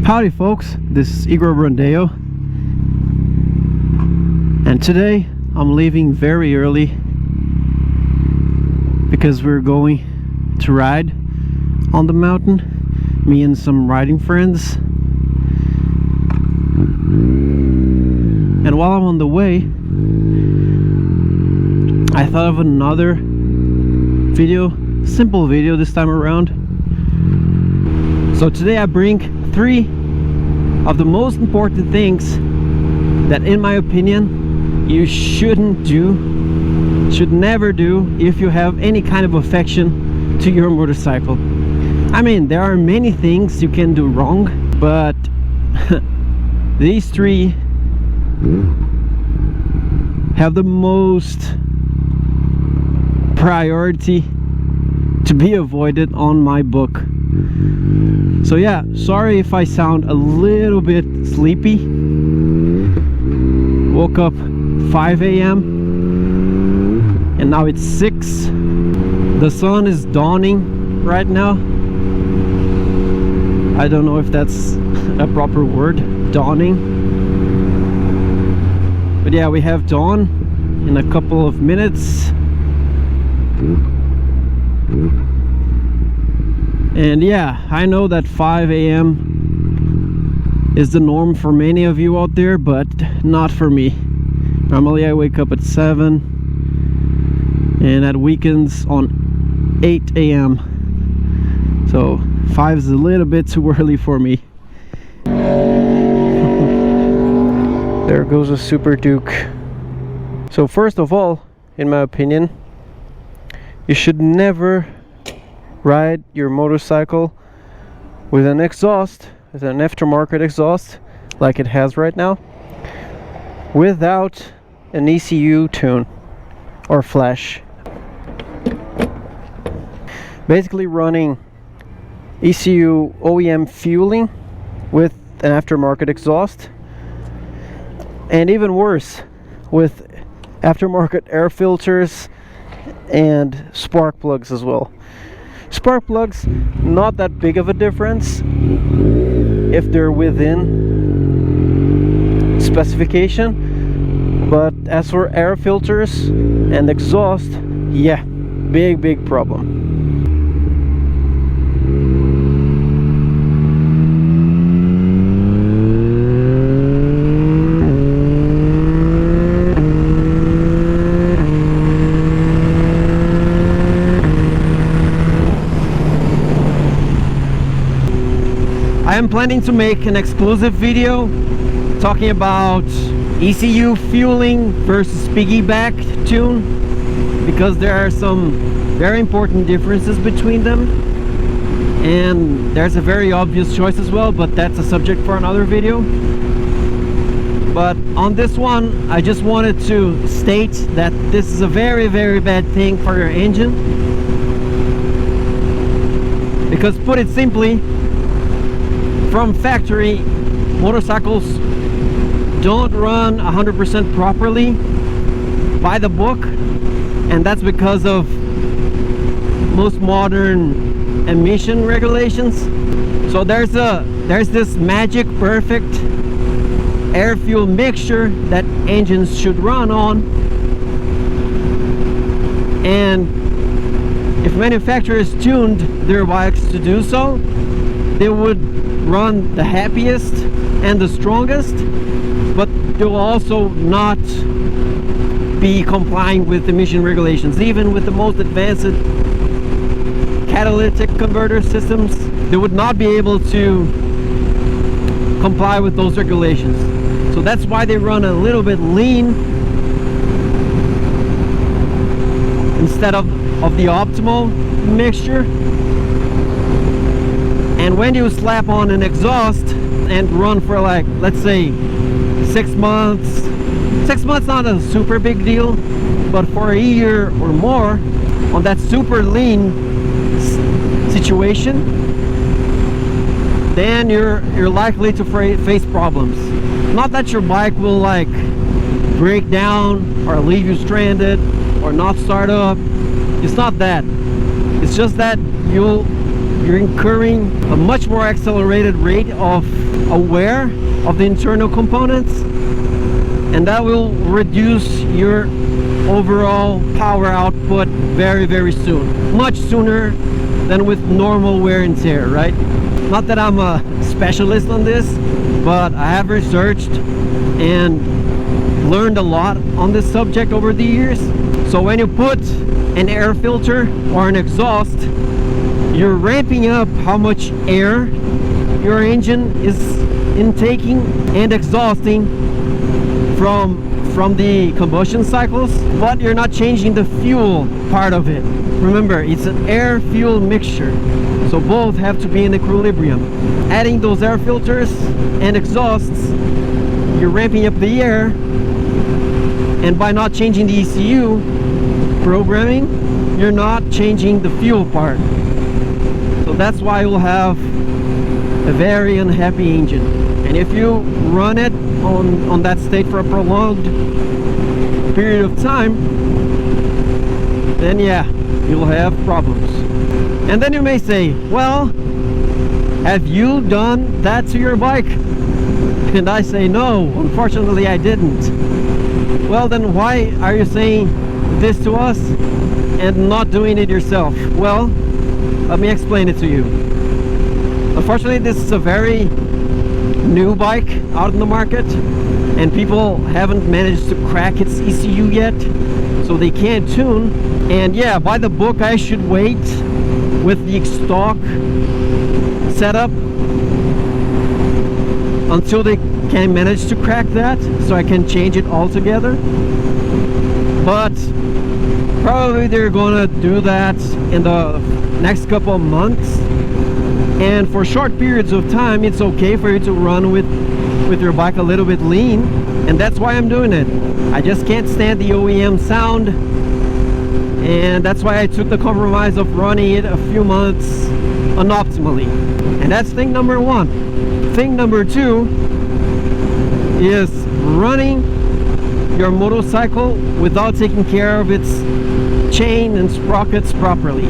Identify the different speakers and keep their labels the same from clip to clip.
Speaker 1: Howdy folks, this is Igor Brandeo, and today I'm leaving very early because we're going to ride on the mountain, me and some riding friends. And while I'm on the way, I thought of another video, simple video this time around. So today I bring 3 of the most important things that, in my opinion, you should never do if you have any kind of affection to your motorcycle. I mean, there are many things you can do wrong, but these 3 have the most priority to be avoided on my book. So yeah, sorry if I sound a little bit sleepy. Woke up 5 a.m. and now it's 6. The sun is dawning right now. I don't know if that's a proper word, dawning. But yeah, we have dawn in a couple of minutes. And yeah, I know that 5 a.m. is the norm for many of you out there, but not for me. Normally I wake up at 7 and at weekends on 8 a.m. So 5 is a little bit too early for me. There goes a Super Duke. So first of all, in my opinion, you should never ride your motorcycle with an exhaust, with an aftermarket exhaust like it has right now, without an ECU tune or flash. Basically running ECU OEM fueling with an aftermarket exhaust, and even worse, with aftermarket air filters and spark plugs as well. Spark plugs, not that big of a difference if they're within specification, but as for air filters and exhaust, yeah, big problem. I am planning to make an exclusive video talking about ECU fueling versus piggyback tune, because there are some very important differences between them, and there's a very obvious choice as well, but that's a subject for another video. But on this one, I just wanted to state that this is a very bad thing for your engine, because, put it simply, from factory, motorcycles don't run 100% properly by the book, and that's because of most modern emission regulations. So there's this magic perfect air fuel mixture that engines should run on, and if manufacturers tuned their bikes to do so, they would run the happiest and the strongest, but they will also not be complying with emission regulations. Even with the most advanced catalytic converter systems, they would not be able to comply with those regulations. So that's why they run a little bit lean instead of the optimal mixture. And when you slap on an exhaust and run for, like, let's say 6 months, 6 months not a super big deal, but for a year or more on that super lean situation, then you're likely to face problems. Not that your bike will like break down or leave you stranded or not start up. It's not that. It's just that you'll you're incurring a much more accelerated rate of wear of the internal components, and that will reduce your overall power output very soon, much sooner than with normal wear and tear, right? Not that I'm a specialist on this, but I have researched and learned a lot on this subject over the years. So when you put an air filter or an exhaust, you're ramping up how much air your engine is intaking and exhausting from the combustion cycles, but you're not changing the fuel part of it. Remember, it's an air fuel mixture, so both have to be in equilibrium. Adding those air filters and exhausts, you're ramping up the air, and by not changing the ECU programming, you're not changing the fuel part. So that's why you'll have a very unhappy engine. And if you run it on that state for a prolonged period of time, then yeah, you'll have problems. And then you may say, well, have you done that to your bike? And I say, no, unfortunately I didn't. Well, then why are you saying this to us and not doing it yourself? Well, let me explain it to you. Unfortunately, this is a very new bike out in the market, and people haven't managed to crack its ECU yet, so they can't tune. And yeah, by the book, I should wait with the stock setup until they can manage to crack that, so I can change it altogether. But probably they're gonna do that in the next couple of months, and for short periods of time it's okay for you to run with your bike a little bit lean, and that's why I'm doing it. I just can't stand the OEM sound, and that's why I took the compromise of running it a few months unoptimally. And that's thing number one. Thing number two is running your motorcycle without taking care of its chain and sprockets properly.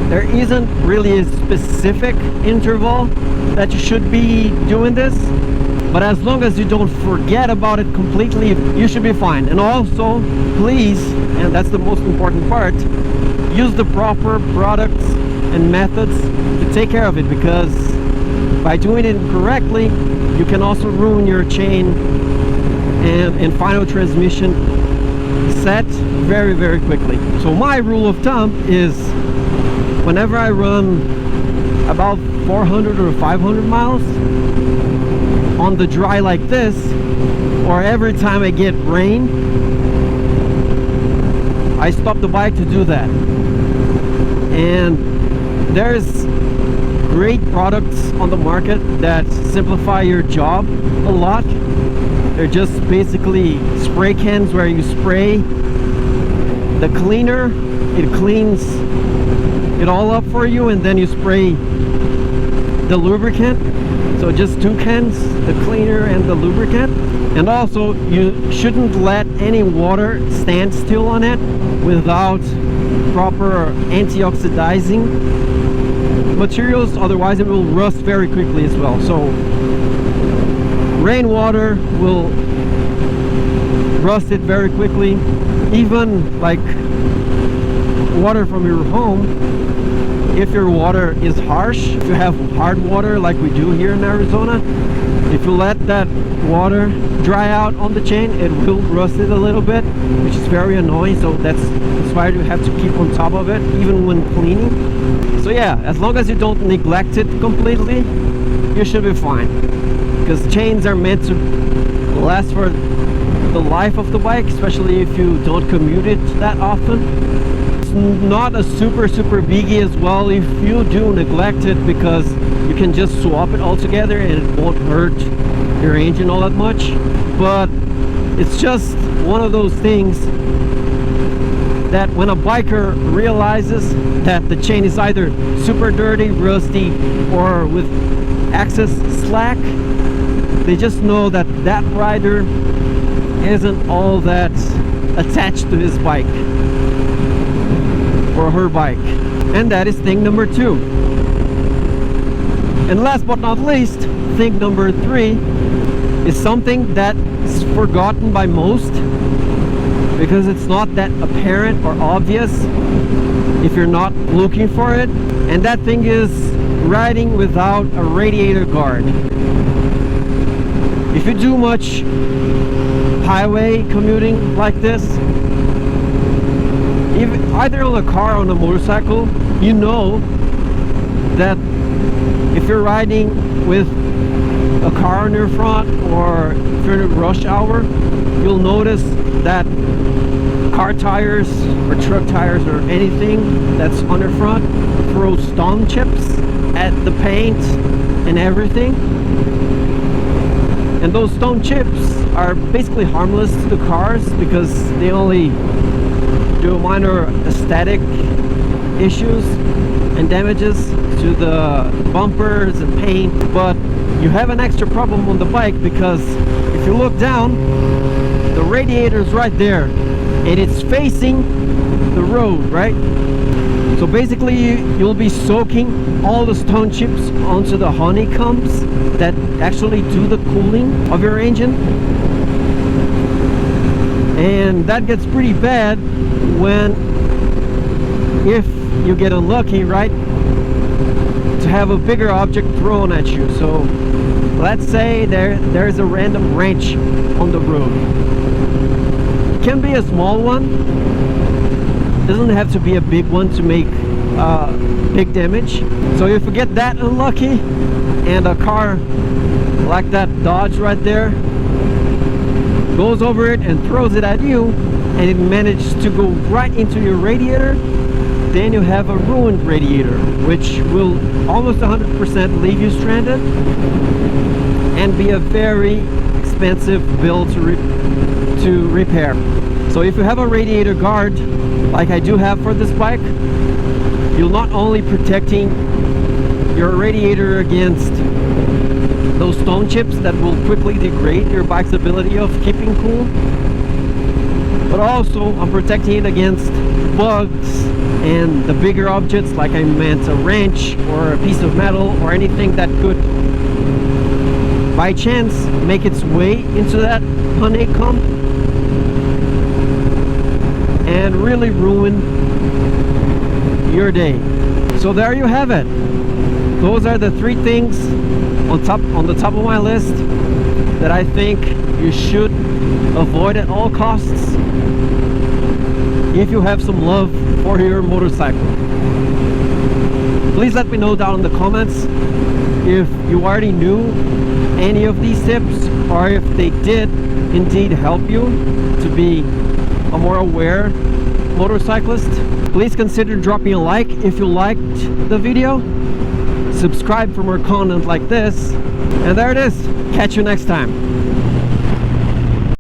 Speaker 1: There isn't really a specific interval that you should be doing this, but as long as you don't forget about it completely, you should be fine. And also, please, and that's the most important part, use the proper products and methods to take care of it, because by doing it incorrectly, you can also ruin your chain and final transmission set very quickly. So my rule of thumb is, whenever I run about 400 or 500 miles on the dry like this, or every time I get rain, I stop the bike to do that. And there's great products on the market that simplify your job a lot. They're just basically spray cans where you spray the cleaner, it cleans it all up for you, and then you spray the lubricant. So just two cans, the cleaner and the lubricant. And also, you shouldn't let any water stand still on it without proper anti-oxidizing materials, otherwise it will rust very quickly as well. So rainwater will rust it very quickly. Even like water from your home, if your water is harsh, if you have hard water like we do here in Arizona, if you let that water dry out on the chain, it will rust it a little bit, which is very annoying. So that's why you have to keep on top of it even when cleaning. So yeah, as long as you don't neglect it completely, you should be fine, because chains are meant to last for the life of the bike, especially if you don't commute it that often. It's not a super biggie as well if you do neglect it, because you can just swap it altogether and it won't hurt your engine all that much. But it's just one of those things that when a biker realizes that the chain is either super dirty, rusty, or with excess slack, they just know that that rider isn't all that attached to his bike. or her bike. And that is thing number 2. And last but not least, thing number 3 is something that is forgotten by most because it's not that apparent or obvious if you're not looking for it. And that thing is riding without a radiator guard. If you do much highway commuting like this, either on a car or on a motorcycle, you know that if you're riding with a car on your front, or if you're in a rush hour, you'll notice that car tires or truck tires or anything that's on your front throw stone chips at the paint and everything. And those stone chips are basically harmless to the cars because they only do minor aesthetic issues and damages to the bumpers and paint. But you have an extra problem on the bike because if you look down, the radiator is right there and it's facing the road, right? So basically you'll be soaking all the stone chips onto the honeycombs that actually do the cooling of your engine. And that gets pretty bad if you get unlucky, right, to have a bigger object thrown at you. So let's say there's a random wrench on the road. It can be a small one, doesn't have to be a big one to make big damage. So if you get that unlucky and a car like that Dodge right there goes over it and throws it at you, and it manages to go right into your radiator, then you have a ruined radiator, which will almost 100% leave you stranded and be a very expensive bill to repair. So if you have a radiator guard like I do have for this bike, you're not only protecting your radiator against those stone chips that will quickly degrade your bike's ability of keeping cool, but also I'm protecting it against bugs and the bigger objects, like I meant a wrench or a piece of metal or anything that could by chance make its way into that honeycomb and really ruin your day. So there you have it. Those are the 3 things on the top of my list that I think you should avoid at all costs if you have some love for your motorcycle. Please let me know down in the comments if you already knew any of these tips, or if they did indeed help you to be a more aware motorcyclist. Please consider dropping a like if you liked the video. Subscribe for more content like this. And there it is. Catch you next time.